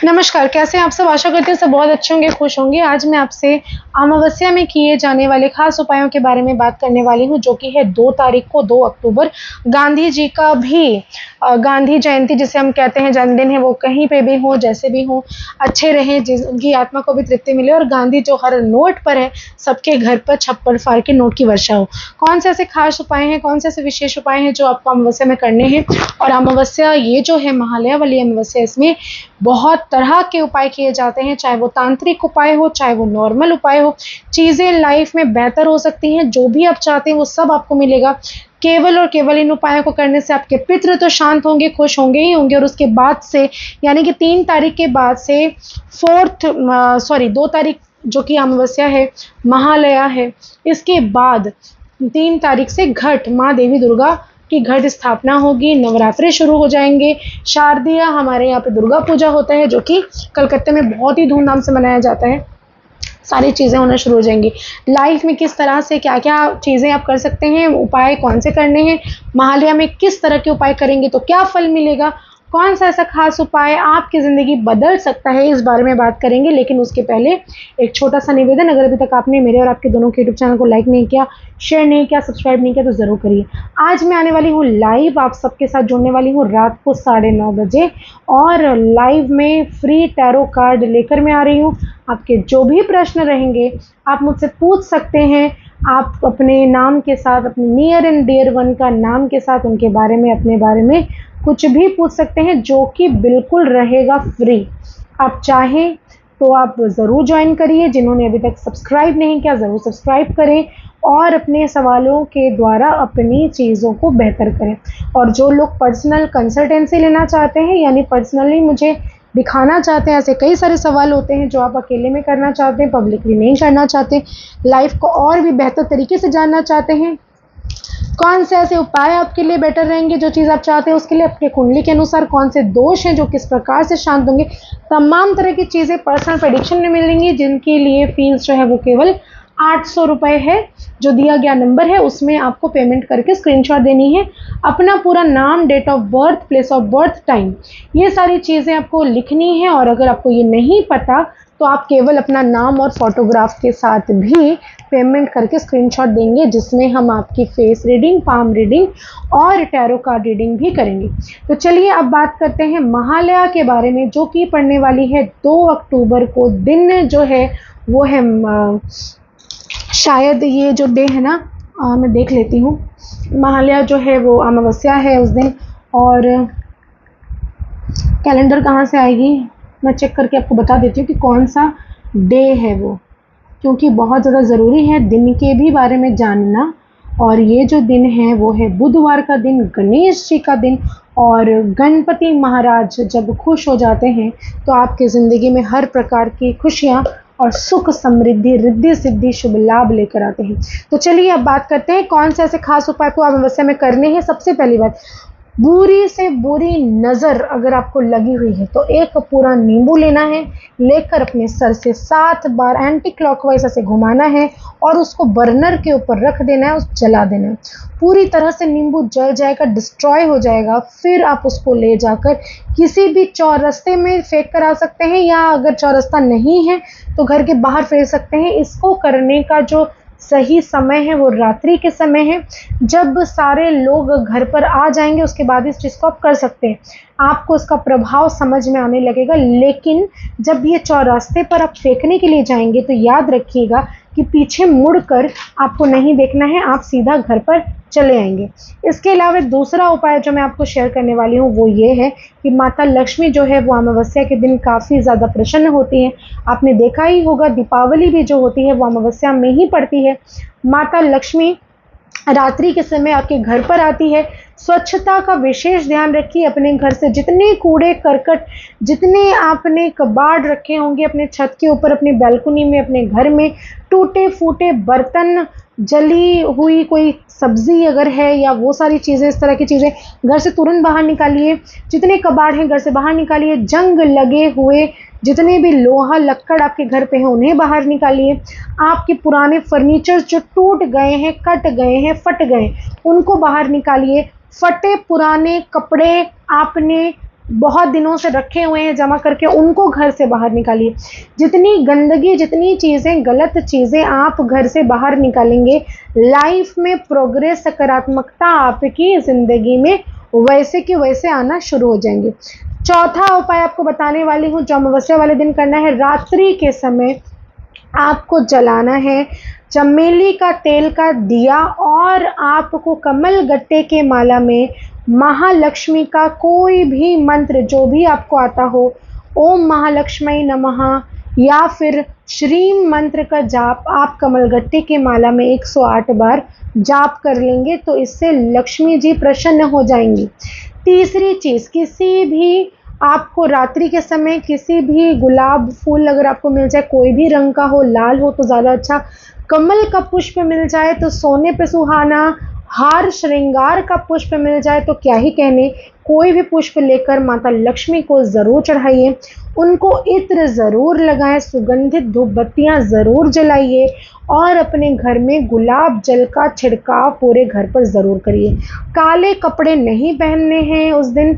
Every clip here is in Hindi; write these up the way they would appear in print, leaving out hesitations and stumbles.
नमस्कार, कैसे हैं आप सब? आशा करती हूँ सब बहुत अच्छे होंगे, खुश होंगे। आज मैं आपसे अमावस्या में किए जाने वाले ख़ास उपायों के बारे में बात करने वाली हूँ, जो कि है 2 तारीख को 2 अक्टूबर। गांधी जी का भी गांधी जयंती जिसे हम कहते हैं जन्मदिन है, वो कहीं पे भी हो, जैसे भी हो, अच्छे रहें, जिस उनकी आत्मा को भी तृप्ति मिले और गांधी जो हर नोट पर है, सबके घर पर छप्पर फाड़ के नोट की वर्षा हो। कौन से ऐसे ख़ास उपाय हैं, कौन से ऐसे विशेष उपाय हैं जो आपको अमावस्या में करने हैं? और अमावस्या ये जो है महालया वाली अमावस्या, इसमें बहुत तरह के उपाय किए जाते हैं, चाहे वो तांत्रिक उपाय हो, चाहे वो नॉर्मल उपाय हो। चीज़ें लाइफ में बेहतर हो सकती हैं, जो भी आप चाहते हैं वो सब आपको मिलेगा। केवल और केवल इन उपायों को करने से आपके पितृ तो शांत होंगे, खुश होंगे ही होंगे, और उसके बाद से यानी कि 3 तारीख के बाद से 2 तारीख जो कि अमावस्या है, महालया है, इसके बाद 3 तारीख से घट माँ देवी दुर्गा की घट स्थापना होगी, नवरात्रे शुरू हो जाएंगे। शारदीय हमारे यहाँ पे दुर्गा पूजा होता है, जो कि कलकत्ते में बहुत ही धूमधाम से मनाया जाता है। सारी चीज़ें होना शुरू हो जाएंगी। लाइफ में किस तरह से क्या-क्या चीज़ें आप कर सकते हैं, उपाय कौन से करने हैं, महालया में किस तरह के उपाय करेंगे तो क्या फल मिलेगा, कौन सा ऐसा खास उपाय आपकी ज़िंदगी बदल सकता है, इस बारे में बात करेंगे। लेकिन उसके पहले एक छोटा-सा निवेदन, अगर अभी तक आपने मेरे और आपके दोनों के यूट्यूब चैनल को लाइक नहीं किया, शेयर नहीं किया, सब्सक्राइब नहीं किया तो ज़रूर करिए। आज मैं आने वाली हूँ लाइव, आप सबके साथ जुड़ने वाली हूँ रात को 9:30 बजे, और लाइव में फ्री टैरो कार्ड लेकर मैं आ रही हूँ। आपके जो भी प्रश्न रहेंगे आप मुझसे पूछ सकते हैं। आप अपने नाम के साथ, अपने नियर एंड डियर वन का नाम के साथ, उनके बारे में, अपने बारे में कुछ भी पूछ सकते हैं, जो कि बिल्कुल रहेगा फ्री। आप चाहें तो आप ज़रूर ज्वाइन करिए। जिन्होंने अभी तक सब्सक्राइब नहीं किया, ज़रूर सब्सक्राइब करें और अपने सवालों के द्वारा अपनी चीज़ों को बेहतर करें। और जो लोग पर्सनल कंसल्टेंसी लेना चाहते हैं, यानी पर्सनली मुझे दिखाना चाहते हैं, ऐसे कई सारे सवाल होते हैं जो आप अकेले में करना चाहते हैं, पब्लिकली नहीं करना चाहते, लाइफ को और भी बेहतर तरीके से जानना चाहते हैं, कौन से ऐसे उपाय आपके लिए बेटर रहेंगे, जो चीज़ आप चाहते हैं उसके लिए, आपके कुंडली के अनुसार कौन से दोष हैं जो किस प्रकार से शांत होंगे, तमाम तरह की चीज़ें पर्सनल प्रेडिक्शन में मिलेंगी, जिनके लिए फीस जो है वो केवल 800 रुपये है। जो दिया गया नंबर है उसमें आपको पेमेंट करके स्क्रीनशॉट देनी है, अपना पूरा नाम, date of birth, place of birth, time, ये सारी चीज़ें आपको लिखनी है। और अगर आपको ये नहीं पता तो आप केवल अपना नाम और फोटोग्राफ के साथ भी पेमेंट करके स्क्रीनशॉट देंगे, जिसमें हम आपकी फेस रीडिंग, पाम रीडिंग और टैरो कार्ड रीडिंग भी करेंगे। तो चलिए अब बात करते हैं महालया के बारे में, जो कि पड़ने वाली है 2 अक्टूबर को। दिन जो है वो है शायद ये जो डे है ना, मैं देख लेती हूँ। महालया जो है वो अमावस्या है उस दिन, और कैलेंडर कहाँ से आएगी मैं चेक करके आपको बता देती हूँ कि कौन सा डे है वो, क्योंकि बहुत ज़्यादा ज़रूरी है दिन के भी बारे में जानना। और ये जो दिन है वो है बुधवार का दिन, गणेश जी का दिन। और गणपति महाराज जब खुश हो जाते हैं तो आपकी ज़िंदगी में हर प्रकार की खुशियाँ और सुख, समृद्धि, रिद्धि सिद्धि, शुभ लाभ लेकर आते हैं। तो चलिए अब बात करते हैं कौन से ऐसे खास उपाय को अमावस्या में करने हैं। सबसे पहली बात, बुरी से बुरी नज़र अगर आपको लगी हुई है तो एक पूरा नींबू लेना है, लेकर अपने सर से 7 बार एंटी क्लॉकवाइज ऐसे घुमाना है और उसको बर्नर के ऊपर रख देना है, उस जला देना है। पूरी तरह से नींबू जल जाएगा, डिस्ट्रॉय हो जाएगा। फिर आप उसको ले जाकर किसी भी चौरस्ते में फेंक कर आ सकते हैं, या अगर चौरस्ता नहीं है तो घर के बाहर फेंक सकते हैं। इसको करने का जो सही समय है वो रात्रि के समय है, जब सारे लोग घर पर आ जाएंगे, उसके बाद इस चीज़ को आप कर सकते हैं। आपको इसका प्रभाव समझ में आने लगेगा। लेकिन जब ये चौरास्ते पर आप फेंकने के लिए जाएंगे तो याद रखिएगा कि पीछे मुड़कर आपको नहीं देखना है, आप सीधा घर पर चले आएंगे। इसके अलावा दूसरा उपाय जो मैं आपको शेयर करने वाली हूँ वो ये है कि माता लक्ष्मी जो है वो अमावस्या के दिन काफ़ी ज़्यादा प्रसन्न होती हैं। आपने देखा ही होगा, दीपावली भी जो होती है वो अमावस्या में ही पड़ती है। माता लक्ष्मी रात्रि के समय आपके घर पर आती है। स्वच्छता का विशेष ध्यान रखिए। अपने घर से जितने कूड़े करकट, जितने आपने कबाड़ रखे होंगे अपने छत के ऊपर, अपनी बालकनी में, अपने घर में, टूटे फूटे बर्तन, जली हुई कोई सब्जी अगर है, या वो सारी चीज़ें, इस तरह की चीज़ें घर से तुरंत बाहर निकालिए। जितने कबाड़ हैं घर से बाहर निकालिए। जंग लगे हुए जितने भी लोहा लक्कड़ आपके घर पे हैं उन्हें बाहर निकालिए। आपके पुराने फर्नीचर जो टूट गए हैं, कट गए हैं, फट गए, उनको बाहर निकालिए। फटे पुराने कपड़े आपने बहुत दिनों से रखे हुए हैं जमा करके, उनको घर से बाहर निकालिए। जितनी गंदगी, जितनी चीज़ें, गलत चीज़ें आप घर से बाहर निकालेंगे, लाइफ में प्रोग्रेस, सकारात्मकता आपकी ज़िंदगी में वैसे के वैसे आना शुरू हो जाएंगे। चौथा उपाय आपको बताने वाली हूँ जो अमावस्या वाले दिन करना है। रात्रि के समय आपको जलाना है चमेली का तेल का दिया, और आपको कमल गट्टे के माला में महालक्ष्मी का कोई भी मंत्र जो भी आपको आता हो, ओम महालक्ष्मी नमः या फिर श्रीम मंत्र का जाप आप कमलगट्टे के माला में 108 बार जाप कर लेंगे तो इससे लक्ष्मी जी प्रसन्न हो जाएंगी। तीसरी चीज़, किसी भी आपको रात्रि के समय किसी भी गुलाब फूल अगर आपको मिल जाए, कोई भी रंग का हो, लाल हो तो ज़्यादा अच्छा, कमल का पुष्प मिल जाए तो सोने पे सुहाना, हार श्रृंगार का पुष्प मिल जाए तो क्या ही कहने, कोई भी पुष्प लेकर माता लक्ष्मी को ज़रूर चढ़ाइए, उनको इत्र ज़रूर लगाएं, सुगंधित धूप बत्तियाँ ज़रूर जलाइए और अपने घर में गुलाब जल का छिड़काव पूरे घर पर ज़रूर करिए। काले कपड़े नहीं पहनने हैं उस दिन,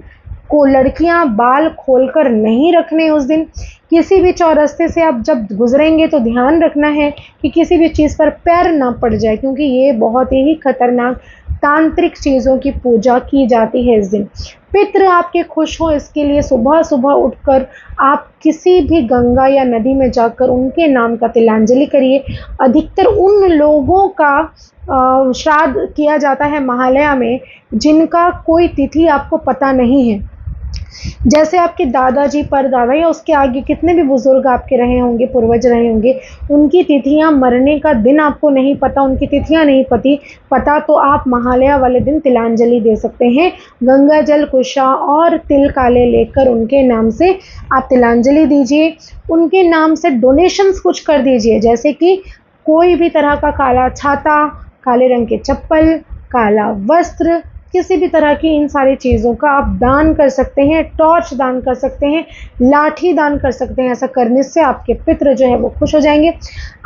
को लड़कियां बाल खोलकर नहीं रखने उस दिन। किसी भी चौरस्ते से आप जब गुजरेंगे तो ध्यान रखना है कि किसी भी चीज़ पर पैर ना पड़ जाए, क्योंकि ये बहुत ही खतरनाक तांत्रिक चीज़ों की पूजा की जाती है इस दिन। पितृ आपके खुश हो इसके लिए सुबह सुबह उठकर आप किसी भी गंगा या नदी में जाकर उनके नाम का तिलांजलि करिए। अधिकतर उन लोगों का श्राद्ध किया जाता है महालया में जिनका कोई तिथि आपको पता नहीं है। जैसे आपके दादाजी, परदादा या उसके आगे कितने भी बुजुर्ग आपके रहे होंगे, पूर्वज रहे होंगे, उनकी तिथियां, मरने का दिन आपको नहीं पता, उनकी तिथियां नहीं पता तो आप महालया वाले दिन तिलांजलि दे सकते हैं। गंगा जल, कुशा और तिल काले लेकर उनके नाम से आप तिलांजलि दीजिए। उनके नाम से डोनेशंस कुछ कर दीजिए, जैसे कि कोई भी तरह का काला छाता, काले रंग के चप्पल, काला वस्त्र, किसी भी तरह की इन सारी चीज़ों का आप दान कर सकते हैं। टॉर्च दान कर सकते हैं, लाठी दान कर सकते हैं। ऐसा करने से आपके पितृ जो है वो खुश हो जाएंगे।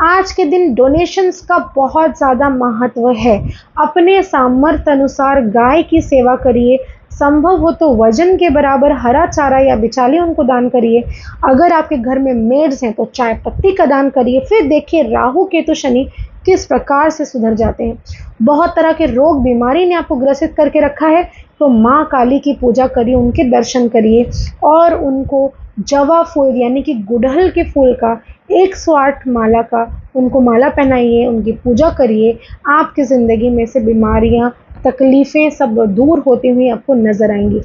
आज के दिन डोनेशंस का बहुत ज़्यादा महत्व है। अपने सामर्थ्य अनुसार गाय की सेवा करिए, संभव हो तो वजन के बराबर हरा चारा या बिचाली उनको दान करिए। अगर आपके घर में मेड्स हैं तो चाय पत्ती का दान करिए। फिर देखिए राहु केतु शनि किस प्रकार से सुधर जाते हैं। बहुत तरह के रोग बीमारी ने आपको ग्रसित करके रखा है तो माँ काली की पूजा करिए, उनके दर्शन करिए और उनको जवा फूल यानी कि गुड़हल के फूल का 108 माला का उनको माला पहनाइए, उनकी पूजा करिए। आपकी ज़िंदगी में से बीमारियाँ, तकलीफ़ें सब दूर होती हुई आपको नज़र आएंगी।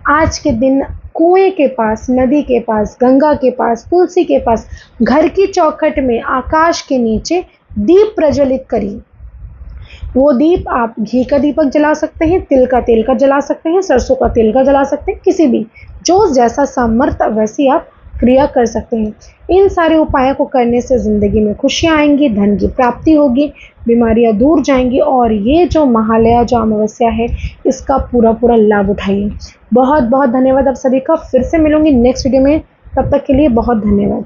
आज के दिन कुएं के पास, नदी के पास, गंगा के पास, तुलसी के पास, घर की चौखट में, आकाश के नीचे दीप प्रज्वलित करिए। वो दीप आप घी का दीपक जला सकते हैं, तिल का तेल का जला सकते हैं, सरसों का तेल का जला सकते हैं, किसी भी जो जैसा सामर्थ्य वैसी आप क्रिया कर सकते हैं। इन सारे उपायों को करने से ज़िंदगी में खुशियाँ आएंगी, धन की प्राप्ति होगी, बीमारियाँ दूर जाएंगी और ये जो महालया, जो अमावस्या है, इसका पूरा पूरा लाभ उठाइए। बहुत बहुत धन्यवाद आप सभी का। फिर से मिलूंगी नेक्स्ट वीडियो में, तब तक के लिए बहुत धन्यवाद।